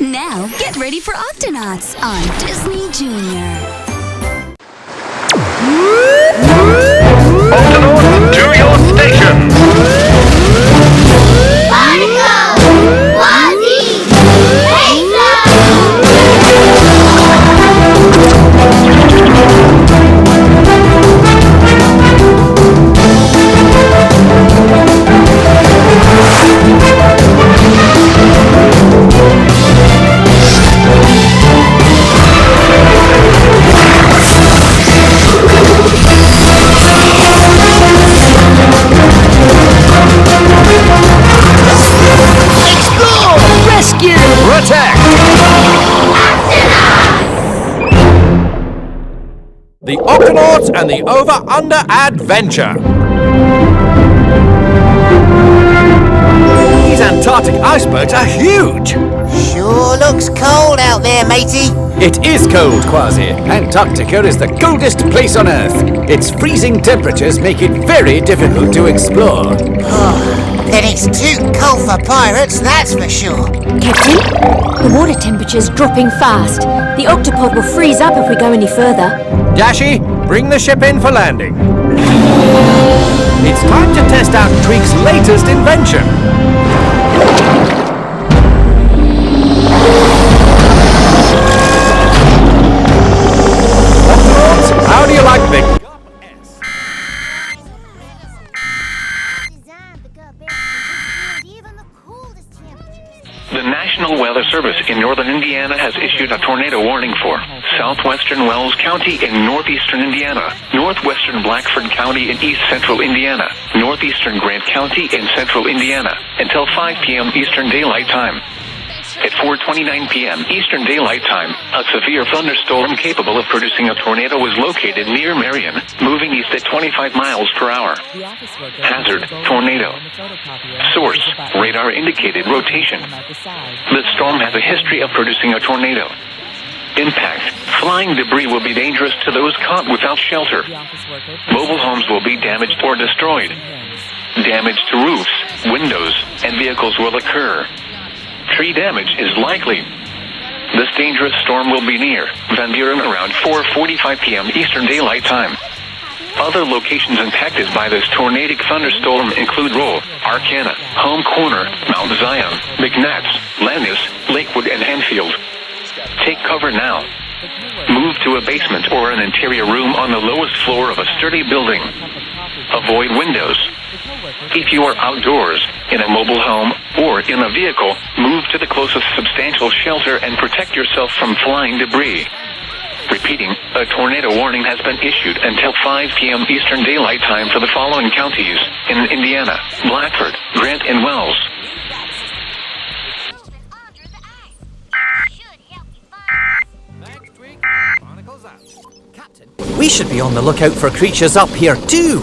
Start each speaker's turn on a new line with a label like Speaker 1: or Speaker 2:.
Speaker 1: Now, get ready for Octonauts on Disney Junior.
Speaker 2: Octonauts, to your stations!
Speaker 3: The Octonauts and the Over-Under Adventure. These Antarctic icebergs are huge.
Speaker 4: Sure looks cold out there, matey.
Speaker 5: It is cold, Quasi. Antarctica is the coldest place on Earth. Its freezing temperatures make it very difficult to explore.
Speaker 4: Then it's too cold for pirates, that's for sure.
Speaker 6: Captain, the water temperature's dropping fast. The octopod will freeze up if we go any further.
Speaker 3: Dashi, bring the ship in for landing. It's time to test out Tweak's latest invention. Octonauts, how do you like the
Speaker 2: The National Weather Service in northern Indiana has issued a tornado warning for southwestern Wells County in northeastern Indiana, northwestern Blackford County in east central Indiana, northeastern Grant County in central Indiana, until 5 p.m. Eastern Daylight Time. At 4:29 p.m. Eastern Daylight Time, a severe thunderstorm capable of producing a tornado was located near Marion, moving east at 25 miles per hour. Hazard, tornado. Source, radar indicated rotation. The storm has a history of producing a tornado. Impact, flying debris will be dangerous to those caught without shelter. Mobile homes will be damaged or destroyed. Damage to roofs, windows, and vehicles will occur. Tree damage is likely. This dangerous storm will be near Van Buren around 4:45 p.m. Eastern Daylight Time. Other locations impacted by this tornadic thunderstorm include Roll, Arcana, Home Corner, Mount Zion, McNabbs, Landis, Lakewood, and Enfield. Take cover now. Move to a basement or an interior room on the lowest floor of a sturdy building. Avoid windows. If you are outdoors, in a mobile home, or in a vehicle, move to the closest substantial shelter and protect yourself from flying debris. Repeating, a tornado warning has been issued until 5 p.m. Eastern Daylight Time for the following counties in Indiana: Blackford, Grant, and Wells.
Speaker 5: We should be on the lookout for creatures up here too.